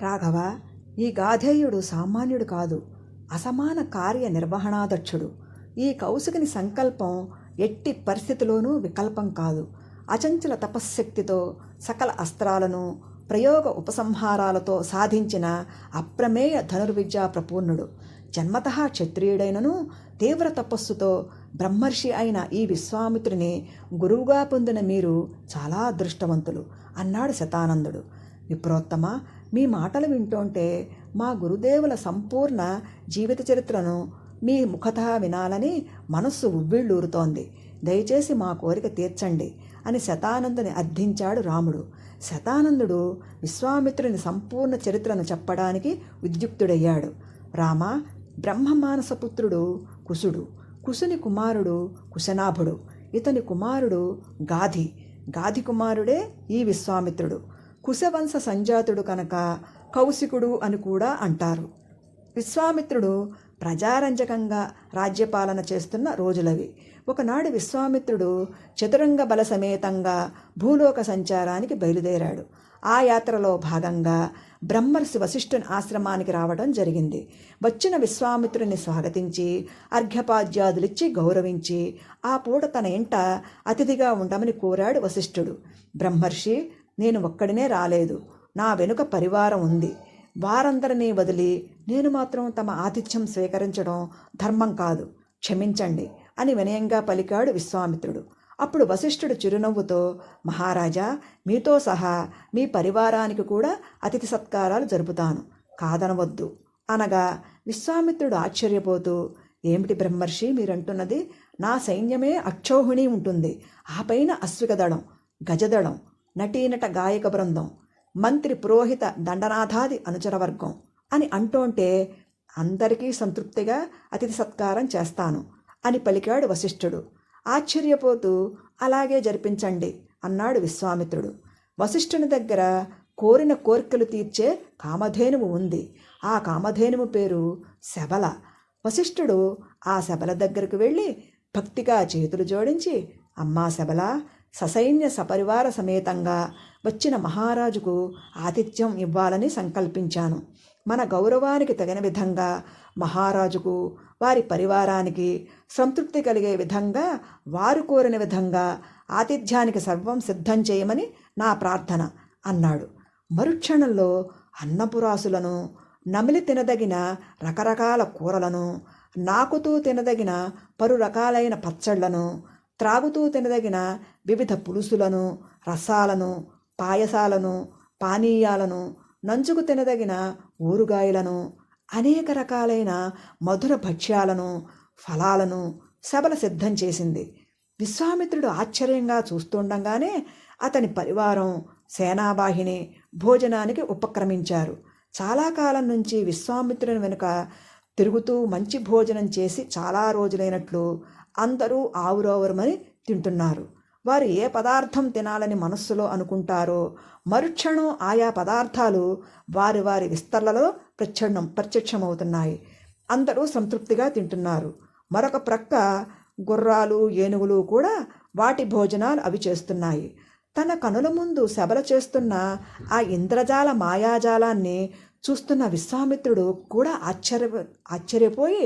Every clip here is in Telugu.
రాఘవ, ఈ గాధేయుడు సామాన్యుడు కాదు, అసమాన కార్య నిర్వహణాదక్షుడు. ఈ కౌశికుని సంకల్పం ఎట్టి పరిస్థితిలోనూ వికల్పం కాదు. అచంచల తపశ్శక్తితో సకల అస్త్రాలను ప్రయోగ ఉపసంహారాలతో సాధించిన అప్రమేయ ధనుర్విద్యా ప్రపూర్ణుడు. జన్మతః క్షత్రియుడైనను తీవ్ర తపస్సుతో బ్రహ్మర్షి అయిన ఈ విశ్వామిత్రుని గురువుగా పొందిన మీరు చాలా అదృష్టవంతులు అన్నాడు శతానందుడు. విప్రోత్తమ, మీ మాటలు వింటుంటే మా గురుదేవుల సంపూర్ణ జీవిత చరిత్రను మీ ముఖతః వినాలని మనస్సు ఉవ్విళ్ళూరుతోంది. దయచేసి మా కోరిక తీర్చండి అని శతానందుని అర్థించాడు రాముడు. శతానందుడు విశ్వామిత్రుని సంపూర్ణ చరిత్రను చెప్పడానికి ఉద్యుక్తుడయ్యాడు. రామ, బ్రహ్మమానసపుత్రుడు కుశుడు, కుశుని కుమారుడు కుశనాభుడు, ఇతని కుమారుడు గాధి, గాధి కుమారుడే ఈ విశ్వామిత్రుడు. కుశవంశ సంజాతుడు కనుక కౌశికుడు అని కూడా అంటారు. విశ్వామిత్రుడు ప్రజారంజకంగా రాజ్యపాలన చేస్తున్న రోజులవి. ఒకనాడు విశ్వామిత్రుడు చతురంగ బల సమేతంగా భూలోక సంచారానికి బయలుదేరాడు. ఆ యాత్రలో భాగంగా బ్రహ్మర్షి వశిష్ఠుని ఆశ్రమానికి రావడం జరిగింది. వచ్చిన విశ్వామిత్రుని స్వాగతించి అర్ఘ్యపాద్యాదులిచ్చి గౌరవించి ఆ పూట తన ఇంట అతిథిగా ఉండమని కోరాడు వశిష్ఠుడు. బ్రహ్మర్షి, నేను ఒక్కడినే రాలేదు, నా వెనుక పరివారం ఉంది. వారందరినీ వదిలి నేను మాత్రం తమ ఆతిథ్యం స్వీకరించడం ధర్మం కాదు, క్షమించండి అని వినయంగా పలికాడు విశ్వామిత్రుడు. అప్పుడు వశిష్ఠుడు చిరునవ్వుతో, మహారాజా, మీతో సహా మీ పరివారానికి కూడా అతిథి సత్కారాలు జరుపుతాను, కాదనవద్దు అనగా విశ్వామిత్రుడు ఆశ్చర్యపోతూ, ఏమిటి బ్రహ్మర్షి మీరంటున్నది? నా సైన్యమే అక్షౌహిణి ఉంటుంది, ఆ పైన అశ్వికదళం, గజదళం, నటీనట గాయక బృందం, మంత్రి పురోహిత దండనాథాది అనుచరవర్గం అని అంటోంటే అందరికీ సంతృప్తిగా అతిథి సత్కారం చేస్తాను అని పలికాడు వశిష్ఠుడు. ఆశ్చర్యపోతూ, అలాగే జరిపించండి అన్నాడు విశ్వామిత్రుడు. వశిష్ఠుని దగ్గర కోరిన కోరికలు తీర్చే కామధేనువు ఉంది. ఆ కామధేనువు పేరు శబల. వశిష్ఠుడు ఆ శబల దగ్గరకు వెళ్ళి భక్తిగా చేతులు జోడించి, అమ్మా శబల, ససైన్య సపరివార సమేతంగా వచ్చిన మహారాజుకు ఆతిథ్యం ఇవ్వాలని సంకల్పించాను. మన గౌరవానికి తగిన విధంగా మహారాజుకు వారి పరివారానికి సంతృప్తి కలిగే విధంగా వారు కోరిన విధంగా ఆతిథ్యానికి సర్వం సిద్ధం చేయమని నా ప్రార్థన అన్నాడు. మరుక్షణంలో అన్నపురాసులను, నమిలి తినదగిన రకరకాల కూరలను, నాకుతూ తినదగిన పలు రకాలైన పచ్చళ్లను, త్రాగుతూ తినదగిన వివిధ పులుసులను, రసాలను, పాయసాలను, పానీయాలను, నంచుకు తినదగిన ఊరుగాయలను, అనేక రకాలైన మధుర భక్ష్యాలను, ఫలాలను సభల సిద్ధం చేసింది. విశ్వామిత్రుడు ఆశ్చర్యంగా చూస్తుండగానే అతని పరివారం, సేనావాహిని భోజనానికి ఉపక్రమించారు. చాలా కాలం నుంచి విశ్వామిత్రుని వెనుక తిరుగుతూ మంచి భోజనం చేసి చాలా రోజులైనట్లు అందరూ ఆవురోవరమని తింటున్నారు. వారు ఏ పదార్థం తినాలని మనస్సులో అనుకుంటారో మరుక్షణం ఆయా పదార్థాలు వారి వారి విస్తర్లలో ప్రత్యక్షమవుతున్నాయి. అందరూ సంతృప్తిగా తింటున్నారు. మరొక ప్రక్క గుర్రాలు, ఏనుగులు కూడా వాటి భోజనాలు అవి చేస్తున్నాయి. తన కనుల ముందు సభల చేస్తున్న ఆ ఇంద్రజాల మాయాజాలాన్ని చూస్తున్న విశ్వామిత్రుడు కూడా ఆశ్చర్యపోయి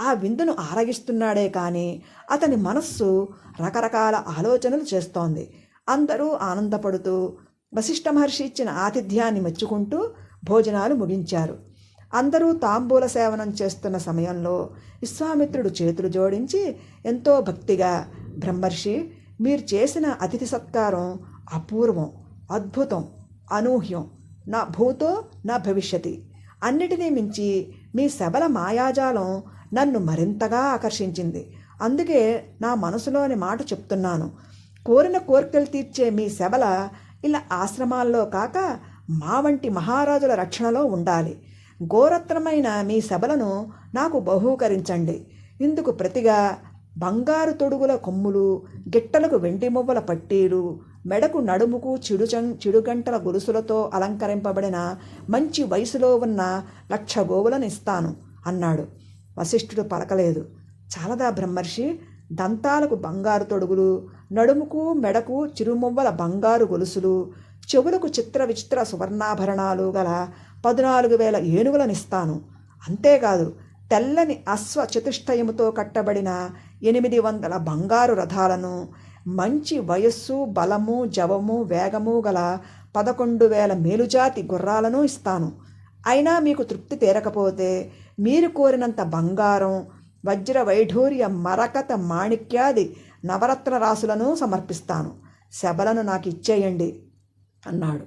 ఆ విందును ఆరగిస్తున్నాడే కానీ అతని మనస్సు రకరకాల ఆలోచనలు చేస్తోంది. అందరూ ఆనందపడుతూ వశిష్ఠ మహర్షి ఇచ్చిన ఆతిథ్యాన్ని మెచ్చుకుంటూ భోజనాలు ముగించారు. అందరూ తాంబూల సేవనం చేస్తున్న సమయంలో విశ్వామిత్రుడు చేతులు జోడించి ఎంతో భక్తిగా, బ్రహ్మర్షి, మీరు చేసిన అతిథి సత్కారం అపూర్వం, అద్భుతం, అనూహ్యం, నా భూతో నా భవిష్యతి. అన్నిటినీ మించి మీ సబల మాయాజాలం నన్ను మరింతగా ఆకర్షించింది. అందుకే నా మనసులోని మాట చెప్తున్నాను. కోరిన కోరికలు తీర్చే మీ సబల ఇలా ఆశ్రమాల్లో కాక మా వంటి మహారాజుల రక్షణలో ఉండాలి. ఘోరత్రమైన మీ సభలను నాకు బహూకరించండి. ఇందుకు ప్రతిగా బంగారు తొడుగుల కొమ్ములు, గిట్టలకు వెండి మువ్వల పట్టీలు, మెడకు నడుముకు చిడుగంటల గొలుసులతో అలంకరింపబడిన మంచి వయసులో ఉన్న 1,00,000 గోవులను ఇస్తాను అన్నాడు. వశిష్ఠుడు పలకలేదు. చాలదా బ్రహ్మర్షి? దంతాలకు బంగారు తొడుగులు, నడుముకు మెడకు చిరుమువ్వల బంగారు గొలుసులు, చెవులకు చిత్ర విచిత్ర సువర్ణాభరణాలు గల 14,000 ఏనుగులనిస్తాను. అంతేకాదు తెల్లని అశ్వ చతుష్టయముతో కట్టబడిన 800 బంగారు రథాలను, మంచి వయస్సు, బలము, జవము, వేగము గల 11,000 మేలుజాతి గుర్రాలను ఇస్తాను. అయినా మీకు తృప్తి తీరకపోతే మీరు కోరినంత బంగారం, వజ్ర వైఢూర్య మరకత మాణిక్యాది నవరత్న రాసులను సమర్పిస్తాను. శబలను నాకు ఇచ్చేయండి అన్నాడు.